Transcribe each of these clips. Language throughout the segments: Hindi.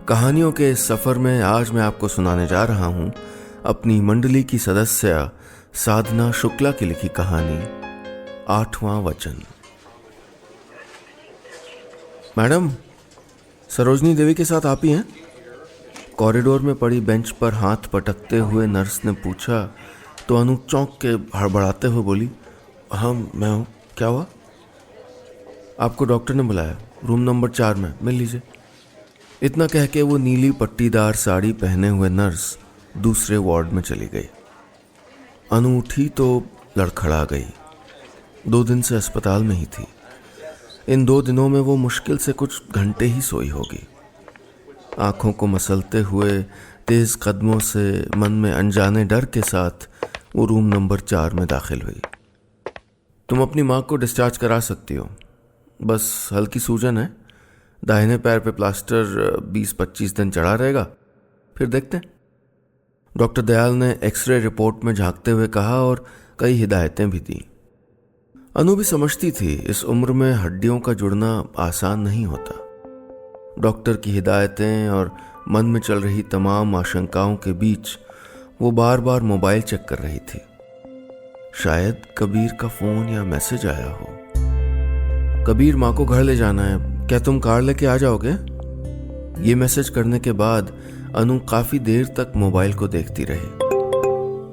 कहानियों के इस सफ़र में आज मैं आपको सुनाने जा रहा हूँ अपनी मंडली की सदस्य साधना शुक्ला की लिखी कहानी 8वां वचन। मैडम, सरोजनी देवी के साथ आप ही हैं? कॉरिडोर में पड़ी बेंच पर हाथ पटकते हुए नर्स ने पूछा तो अनु चौंक के हड़बड़ाते हुए बोली, हाँ मैं हूँ। क्या हुआ? आपको डॉक्टर ने बुलाया, रूम नंबर 4 में, मिल लीजिए। इतना कह के वो नीली पट्टीदार साड़ी पहने हुए नर्स दूसरे वार्ड में चली गई। अनु उठी तो लड़खड़ा गई। 2 दिन से अस्पताल में ही थी। इन 2 दिनों में वो मुश्किल से कुछ घंटे ही सोई होगी। आंखों को मसलते हुए तेज कदमों से मन में अनजाने डर के साथ वो रूम नंबर 4 में दाखिल हुई। तुम अपनी माँ को डिस्चार्ज करा सकती हो, बस हल्की सूजन है। दाहिने पैर पे प्लास्टर 20-25 दिन चढ़ा रहेगा, फिर देखते हैं। डॉक्टर दयाल ने एक्सरे रिपोर्ट में झांकते हुए कहा और कई हिदायतें भी दी। अनु भी समझती थी इस उम्र में हड्डियों का जुड़ना आसान नहीं होता। डॉक्टर की हिदायतें और मन में चल रही तमाम आशंकाओं के बीच वो बार बार मोबाइल चेक कर रही थी। शायद कबीर का फोन या मैसेज आया हो। कबीर, माँ को घर ले जाना है, क्या तुम कार लेके आ जाओगे? ये मैसेज करने के बाद अनु काफी देर तक मोबाइल को देखती रही।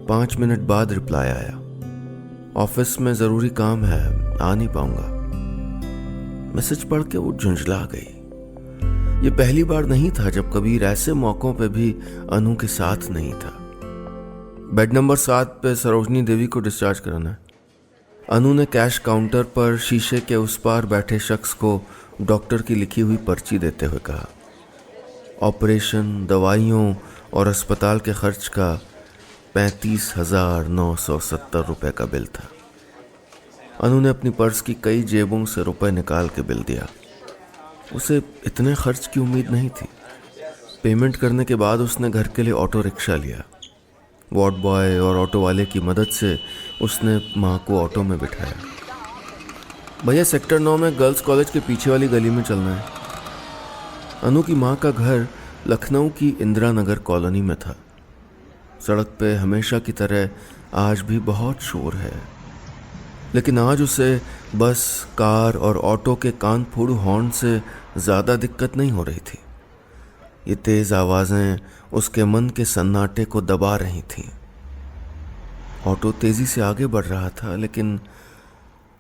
5 मिनट बाद रिप्लाई आया, ऑफिस में जरूरी काम है, आ नहीं पाऊंगा। मैसेज पढ़ के वो झुंझला गई। ये पहली बार नहीं था जब कबीर ऐसे मौकों पे भी अनु के साथ नहीं था। बेड नंबर 7 पे सरोजनी देवी को डिस्चार्ज कराना है। अनु ने कैश काउंटर पर शीशे के उस पार बैठे शख्स को डॉक्टर की लिखी हुई पर्ची देते हुए कहा। ऑपरेशन, दवाइयों और अस्पताल के खर्च का 35,970 रुपए का बिल था। अनु ने अपनी पर्स की कई जेबों से रुपए निकाल के बिल दिया। उसे इतने खर्च की उम्मीद नहीं थी। पेमेंट करने के बाद उसने घर के लिए ऑटो रिक्शा लिया। वार्ड बॉय और ऑटो वाले की मदद से उसने माँ को ऑटो में बिठाया। भैया, सेक्टर 9 में गर्ल्स कॉलेज के पीछे वाली गली में चलना है। अनु की माँ का घर लखनऊ की इंदिरा नगर कॉलोनी में था। सड़क पे हमेशा की तरह आज भी बहुत शोर है, लेकिन आज उसे बस, कार और ऑटो के कान फोड़ू हॉर्न से ज़्यादा दिक्कत नहीं हो रही थी। ये तेज आवाज़ें उसके मन के सन्नाटे को दबा रही थीं। ऑटो तेजी से आगे बढ़ रहा था, लेकिन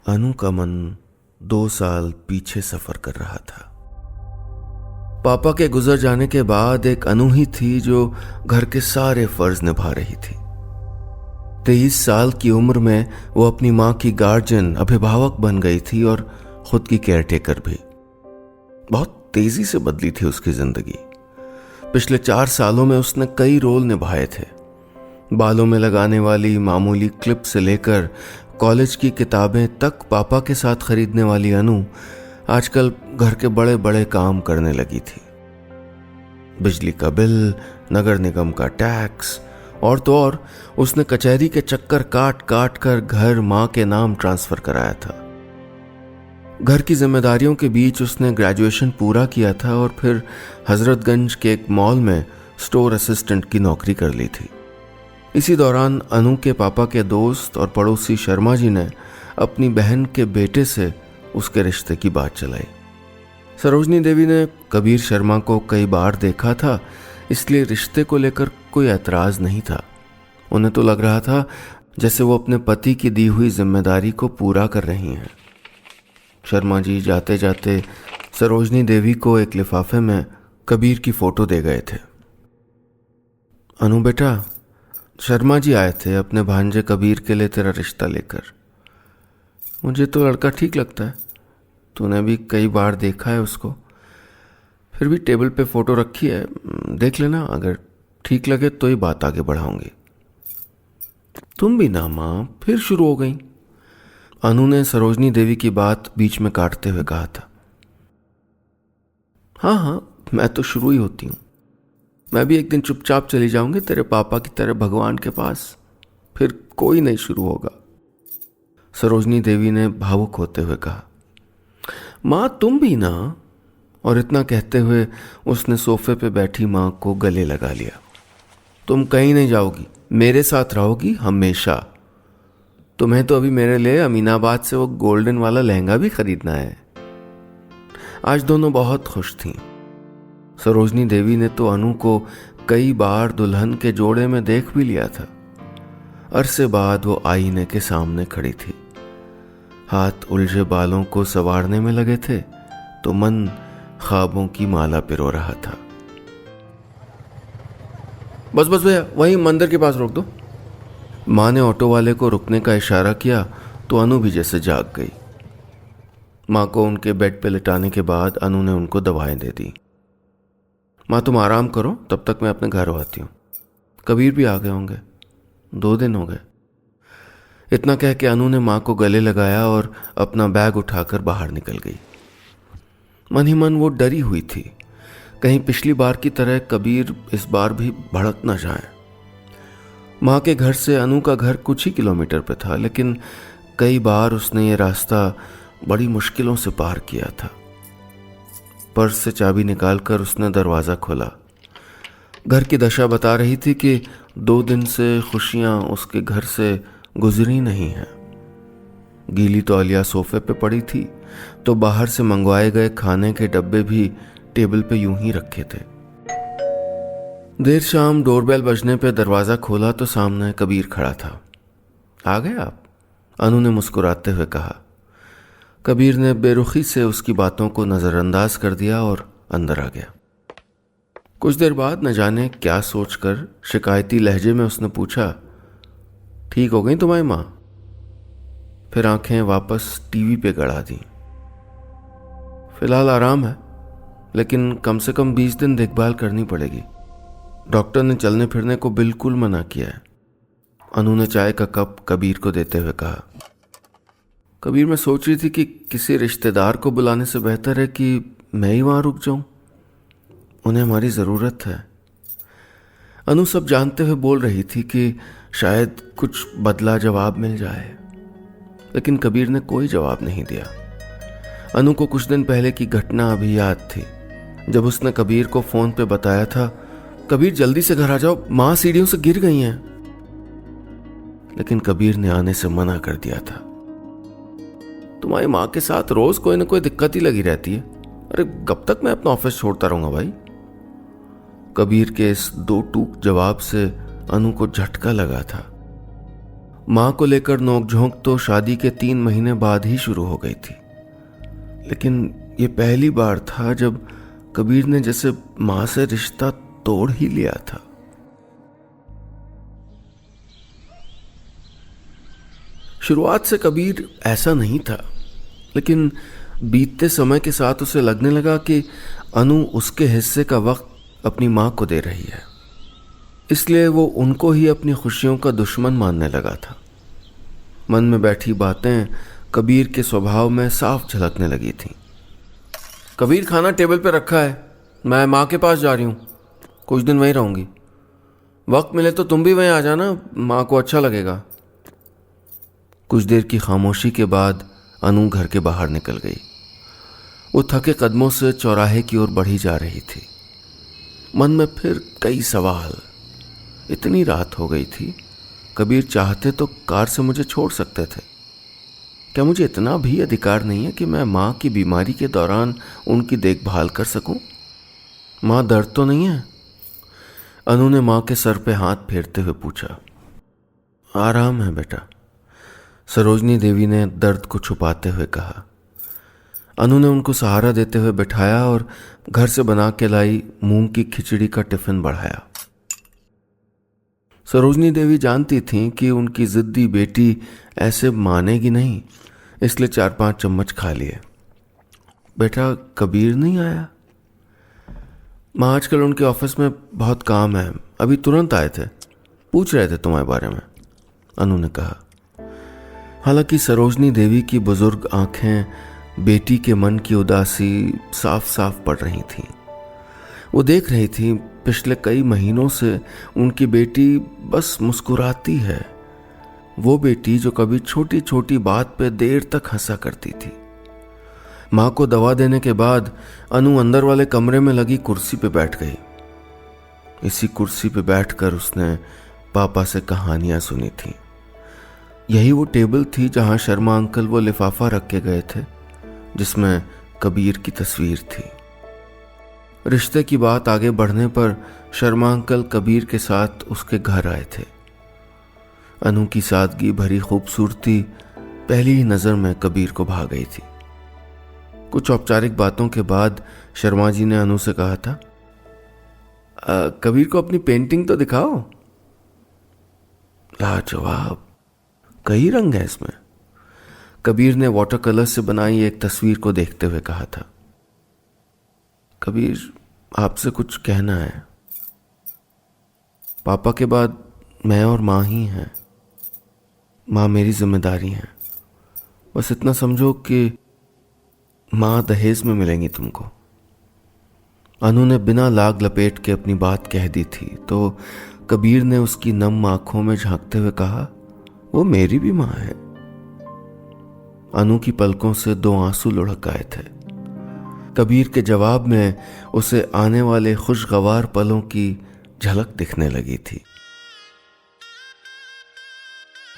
अनु का मन 2 साल पीछे सफर कर रहा था। पापा के गुजर जाने के बाद एक अनु ही थी जो घर के सारे फर्ज निभा रही थी। 23 साल की उम्र में वो अपनी माँ की गार्जियन, अभिभावक बन गई थी और खुद की केयरटेकर भी। बहुत तेजी से बदली थी उसकी जिंदगी। पिछले 4 सालों में उसने कई रोल निभाए थे। बालों में लगाने वाली मामूली क्लिप से लेकर कॉलेज की किताबें तक पापा के साथ खरीदने वाली अनु आजकल घर के बड़े बड़े काम करने लगी थी। बिजली का बिल, नगर निगम का टैक्स और तो और उसने कचहरी के चक्कर काट काट कर घर माँ के नाम ट्रांसफर कराया था। घर की जिम्मेदारियों के बीच उसने ग्रेजुएशन पूरा किया था और फिर हजरतगंज के एक मॉल में स्टोर असिस्टेंट की नौकरी कर ली थी। इसी दौरान अनु के पापा के दोस्त और पड़ोसी शर्मा जी ने अपनी बहन के बेटे से उसके रिश्ते की बात चलाई। सरोजनी देवी ने कबीर शर्मा को कई बार देखा था, इसलिए रिश्ते को लेकर कोई ऐतराज नहीं था। उन्हें तो लग रहा था जैसे वो अपने पति की दी हुई जिम्मेदारी को पूरा कर रही हैं। शर्मा जी जाते जाते सरोजनी देवी को एक लिफाफे में कबीर की फोटो दे गए थे। अनु बेटा, शर्मा जी आए थे अपने भांजे कबीर के लिए तेरा रिश्ता लेकर। मुझे तो लड़का ठीक लगता है, तूने भी कई बार देखा है उसको। फिर भी टेबल पे फोटो रखी है, देख लेना, अगर ठीक लगे तो ही बात आगे बढ़ाऊंगी। तुम भी ना माँ, फिर शुरू हो गई। अनु ने सरोजनी देवी की बात बीच में काटते हुए कहा था। हाँ, मैं तो शुरू ही होती हूँ। मैं भी एक दिन चुपचाप चली जाऊंगी तेरे पापा की तरह भगवान के पास, फिर कोई नहीं शुरू होगा। सरोजनी देवी ने भावुक होते हुए कहा। माँ, तुम भी ना, और इतना कहते हुए उसने सोफे पे बैठी माँ को गले लगा लिया। तुम कहीं नहीं जाओगी, मेरे साथ रहोगी हमेशा। तुम्हें तो अभी मेरे लिए अमीनाबाद से वो गोल्डन वाला लहंगा भी खरीदना है। आज दोनों बहुत खुश थीं। सरोजनी देवी ने तो अनु को कई बार दुल्हन के जोड़े में देख भी लिया था। अरसे बाद वो आईने के सामने खड़ी थी। हाथ उलझे बालों को संवारने में लगे थे तो मन ख्वाबों की माला पिरो रहा था। बस बस भैया, वहीं मंदिर के पास रोक दो। माँ ने ऑटो वाले को रुकने का इशारा किया तो अनु भी जैसे जाग गई। माँ को उनके बेड पे लिटाने के बाद अनु ने उनको दवाएं दे दी। माँ तुम आराम करो, तब तक मैं अपने घर आती हूँ। कबीर भी आ गए होंगे, 2 दिन हो गए। इतना कह के अनु ने माँ को गले लगाया और अपना बैग उठाकर बाहर निकल गई। मन ही मन वो डरी हुई थी, कहीं पिछली बार की तरह कबीर इस बार भी भड़क न जाए। माँ के घर से अनु का घर कुछ ही किलोमीटर पे था, लेकिन कई बार उसने ये रास्ता बड़ी मुश्किलों से पार किया था। पर्स से चाबी निकालकर उसने दरवाज़ा खोला। घर की दशा बता रही थी कि 2 दिन से खुशियाँ उसके घर से गुजरी नहीं हैं। गीली तौलिया सोफे पे पड़ी थी तो बाहर से मंगवाए गए खाने के डब्बे भी टेबल पे यूं ही रखे थे। देर शाम डोरबेल बजने पे दरवाज़ा खोला तो सामने कबीर खड़ा था। आ गए आप? अनु ने मुस्कुराते हुए कहा। कबीर ने बेरुखी से उसकी बातों को नज़रअंदाज कर दिया और अंदर आ गया। कुछ देर बाद न जाने क्या सोचकर शिकायती लहजे में उसने पूछा, ठीक हो गई तुम्हारी माँ? फिर आंखें वापस टीवी पे गड़ा दी। फिलहाल आराम है, लेकिन कम से कम 20 दिन देखभाल करनी पड़ेगी। डॉक्टर ने चलने फिरने को बिल्कुल मना किया है। अनु ने चाय का कप कबीर को देते हुए कहा। कबीर मैं सोच रही थी कि किसी रिश्तेदार को बुलाने से बेहतर है कि मैं ही वहां रुक जाऊं। उन्हें हमारी ज़रूरत है। अनु सब जानते हुए बोल रही थी कि शायद कुछ बदला जवाब मिल जाए, लेकिन कबीर ने कोई जवाब नहीं दिया। अनु को कुछ दिन पहले की घटना अभी याद थी, जब उसने कबीर को फोन पे बताया था, कबीर जल्दी से घर आ जाओ, माँ सीढ़ियों से गिर गई हैं। लेकिन कबीर ने आने से मना कर दिया था। तुम्हारी माँ के साथ रोज कोई ना कोई दिक्कत ही लगी रहती है। अरे कब तक मैं अपना ऑफिस छोड़ता रहूंगा भाई? कबीर के इस 2 टूक जवाब से अनु को झटका लगा था। माँ को लेकर नोकझोंक तो शादी के 3 महीने बाद ही शुरू हो गई थी, लेकिन ये पहली बार था जब कबीर ने जैसे माँ से रिश्ता तोड़ ही लिया था। शुरुआत से कबीर ऐसा नहीं था, लेकिन बीतते समय के साथ उसे लगने लगा कि अनु उसके हिस्से का वक्त अपनी माँ को दे रही है, इसलिए वो उनको ही अपनी खुशियों का दुश्मन मानने लगा था। मन में बैठी बातें कबीर के स्वभाव में साफ झलकने लगी थीं। कबीर खाना टेबल पे रखा है, मैं माँ के पास जा रही हूँ, कुछ दिन वहीं रहूंगी। वक्त मिले तो तुम भी वहीं आ जाना, माँ को अच्छा लगेगा। कुछ देर की खामोशी के बाद अनु घर के बाहर निकल गई। वो थके कदमों से चौराहे की ओर बढ़ी जा रही थी। मन में फिर कई सवाल। इतनी रात हो गई थी, कबीर चाहते तो कार से मुझे छोड़ सकते थे। क्या मुझे इतना भी अधिकार नहीं है कि मैं माँ की बीमारी के दौरान उनकी देखभाल कर सकूं? माँ दर्द तो नहीं है? अनु ने माँ के सर पे हाथ फेरते हुए पूछा। आराम है बेटा, सरोजनी देवी ने दर्द को छुपाते हुए कहा। अनु ने उनको सहारा देते हुए बिठाया और घर से बना के लाई मूंग की खिचड़ी का टिफिन बढ़ाया। सरोजनी देवी जानती थीं कि उनकी जिद्दी बेटी ऐसे मानेगी नहीं, इसलिए 4-5 चम्मच खा लिए। बेटा कबीर नहीं आया? माँ आजकल उनके ऑफिस में बहुत काम है, अभी तुरंत आए थे, पूछ रहे थे तुम्हारे बारे में, अनु ने कहा। हालांकि सरोजनी देवी की बुजुर्ग आंखें बेटी के मन की उदासी साफ साफ पड़ रही थीं। वो देख रही थी पिछले कई महीनों से उनकी बेटी बस मुस्कुराती है, वो बेटी जो कभी छोटी छोटी बात पे देर तक हंसा करती थी। माँ को दवा देने के बाद अनु अंदर वाले कमरे में लगी कुर्सी पे बैठ गई। इसी कुर्सी पे बैठकर उसने पापा से कहानियां सुनी थी। यही वो टेबल थी जहां शर्मा अंकल वो लिफाफा रख के गए थे जिसमें कबीर की तस्वीर थी। रिश्ते की बात आगे बढ़ने पर शर्मा अंकल कबीर के साथ उसके घर आए थे। अनु की सादगी भरी खूबसूरती पहली ही नजर में कबीर को भा गई थी। कुछ औपचारिक बातों के बाद शर्मा जी ने अनु से कहा था, कबीर को अपनी पेंटिंग तो दिखाओ। लाजवाब, कई रंग है इसमें। कबीर ने वाटर कलर से बनाई एक तस्वीर को देखते हुए कहा था। कबीर, आपसे कुछ कहना है। पापा के बाद मैं और माँ ही हैं। माँ मेरी जिम्मेदारी है। बस इतना समझो कि माँ दहेज में मिलेंगी तुमको। अनु ने बिना लाग लपेट के अपनी बात कह दी थी तो कबीर ने उसकी नम आंखों में झांकते हुए कहा, वो मेरी भी माँ है। अनु की पलकों से 2 आंसू लुढ़क आए थे। कबीर के जवाब में उसे आने वाले खुशगवार पलों की झलक दिखने लगी थी।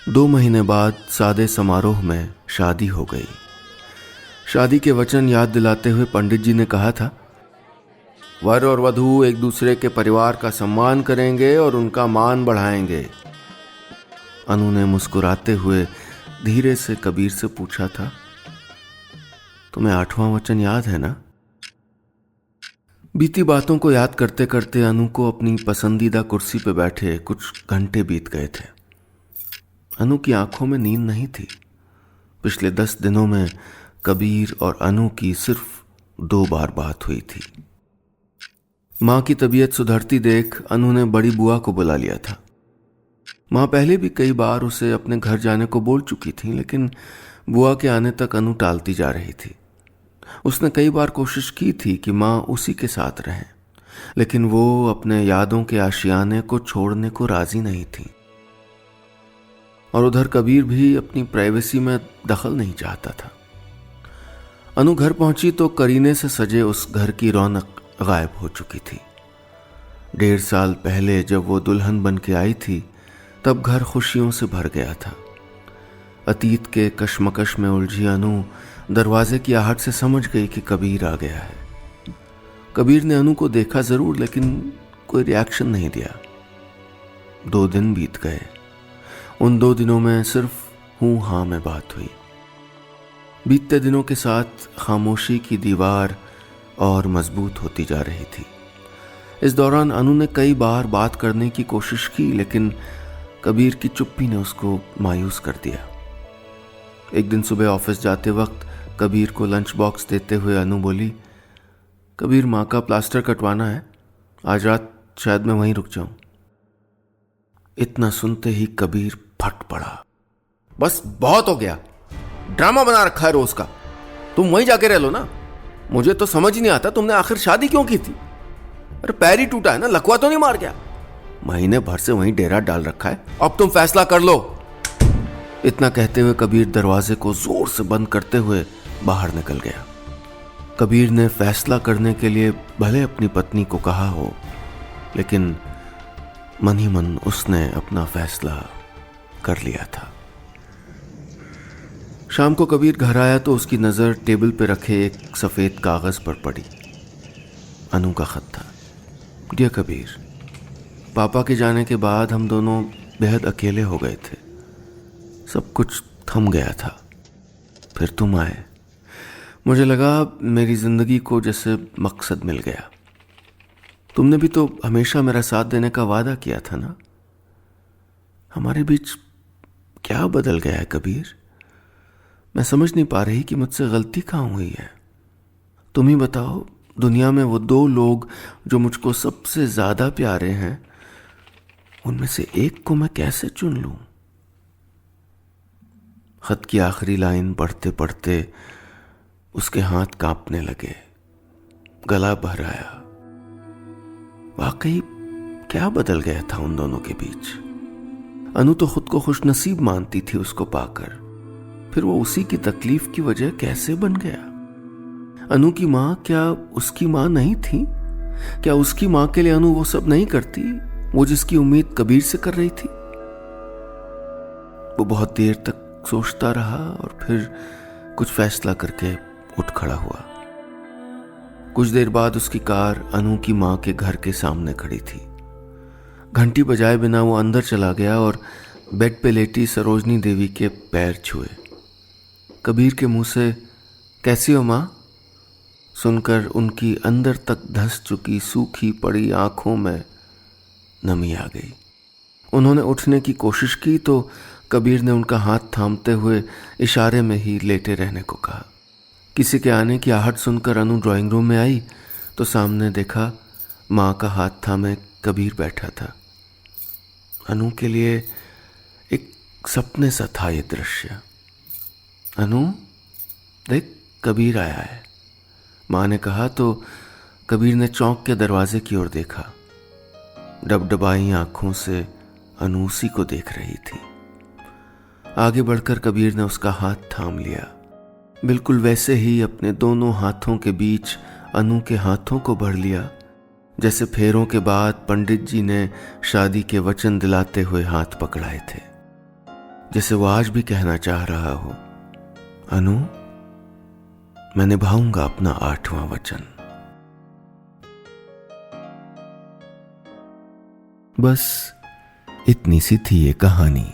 2 महीने बाद सादे समारोह में शादी हो गई। शादी के वचन याद दिलाते हुए पंडित जी ने कहा था, वर और वधू एक दूसरे के परिवार का सम्मान करेंगे और उनका मान बढ़ाएंगे। अनु ने मुस्कुराते हुए धीरे से कबीर से पूछा था, तुम्हें 8वां वचन याद है ना? बीती बातों को याद करते करते अनु को अपनी पसंदीदा कुर्सी पर बैठे कुछ घंटे बीत गए थे। अनु की आंखों में नींद नहीं थी। पिछले 10 दिनों में कबीर और अनु की सिर्फ 2 बार बात हुई थी। माँ की तबीयत सुधरती देख अनु ने बड़ी बुआ को बुला लिया था। माँ पहले भी कई बार उसे अपने घर जाने को बोल चुकी थी, लेकिन बुआ के आने तक अनु टालती जा रही थी। उसने कई बार कोशिश की थी कि माँ उसी के साथ रहे, लेकिन वो अपने यादों के आशियाने को छोड़ने को राजी नहीं थी। और उधर कबीर भी अपनी प्राइवेसी में दखल नहीं चाहता था। अनु घर पहुंची तो करीने से सजे उस घर की रौनक गायब हो चुकी थी। 1.5 साल पहले जब वो दुल्हन बन के आई थी तब घर खुशियों से भर गया था। अतीत के कश्मकश में उलझी अनु दरवाजे की आहट से समझ गई कि कबीर आ गया है। कबीर ने अनु को देखा जरूर, लेकिन कोई रिएक्शन नहीं दिया। 2 दिन बीत गए। उन 2 दिनों में सिर्फ हूं हां में बात हुई। बीतते दिनों के साथ खामोशी की दीवार और मजबूत होती जा रही थी। इस दौरान अनु ने कई बार बात करने की कोशिश की, लेकिन कबीर की चुप्पी ने उसको मायूस कर दिया। एक दिन सुबह ऑफिस जाते वक्त कबीर को लंच बॉक्स देते हुए अनु बोली, कबीर, माँ का प्लास्टर कटवाना है, आज रात शायद मैं वहीं रुक जाऊं। इतना सुनते ही कबीर फट पड़ा। बस बहुत हो गया, ड्रामा बना रखा है रोज का। तुम वहीं जाके रह लो ना। मुझे तो समझ ही नहीं आता तुमने आखिर शादी क्यों की थी। अरे पैर ही टूटा है ना, लकवा तो नहीं मार गया। महीने भर से वहीं डेरा डाल रखा है, अब तुम फैसला कर लो। इतना कहते हुए कबीर दरवाजे को जोर से बंद करते हुए बाहर निकल गया। कबीर ने फैसला करने के लिए भले अपनी पत्नी को कहा हो, लेकिन मन ही मन उसने अपना फैसला कर लिया था। शाम को कबीर घर आया तो उसकी नज़र टेबल पर रखे एक सफ़ेद कागज़ पर पड़ी। अनु का खत था। डियर कबीर, पापा के जाने के बाद हम दोनों बेहद अकेले हो गए थे। सब कुछ थम गया था। फिर तुम आए। मुझे लगा मेरी ज़िंदगी को जैसे मकसद मिल गया। तुमने भी तो हमेशा मेरा साथ देने का वादा किया था ना। हमारे बीच क्या बदल गया है कबीर? मैं समझ नहीं पा रही कि मुझसे गलती कहाँ हुई है। तुम ही बताओ, दुनिया में वो 2 लोग जो मुझको सबसे ज़्यादा प्यारे हैं, उनमें से एक को मैं कैसे चुन लूं? खत की आखिरी लाइन पढ़ते पढ़ते उसके हाथ कांपने लगे, गला भर आया। वाकई क्या बदल गया था उन दोनों के बीच। अनु तो खुद को खुशनसीब मानती थी उसको पाकर, फिर वो उसी की तकलीफ की वजह कैसे बन गया? अनु की माँ क्या उसकी माँ नहीं थी? क्या उसकी माँ के लिए अनु वो सब नहीं करती, वो जिसकी उम्मीद कबीर से कर रही थी? वो बहुत देर तक सोचता रहा और फिर कुछ फैसला करके उठ खड़ा हुआ। कुछ देर बाद उसकी कार अनु की माँ के घर के सामने खड़ी थी। घंटी बजाए बिना वो अंदर चला गया और बेड पे लेटी सरोजनी देवी के पैर छुए। कबीर के मुंह से कैसी हो माँ सुनकर उनकी अंदर तक धंस चुकी सूखी पड़ी आंखों में नमी आ गई। उन्होंने उठने की कोशिश की तो कबीर ने उनका हाथ थामते हुए इशारे में ही लेटे रहने को कहा। किसी के आने की आहट सुनकर अनु ड्राइंग रूम में आई तो सामने देखा माँ का हाथ थामे कबीर बैठा था। अनु के लिए एक सपने सा था ये दृश्य। अनु देख, कबीर आया है, माँ ने कहा तो कबीर ने चौंक के दरवाजे की ओर देखा। डबडबाई आंखों से अनु उसी को देख रही थी। आगे बढ़कर कबीर ने उसका हाथ थाम लिया, बिल्कुल वैसे ही अपने दोनों हाथों के बीच अनु के हाथों को भर लिया जैसे फेरों के बाद पंडित जी ने शादी के वचन दिलाते हुए हाथ पकड़ाए थे। जैसे वो आज भी कहना चाह रहा हो, अनु मैं निभाऊंगा अपना 8वां वचन। बस इतनी सी थी ये कहानी।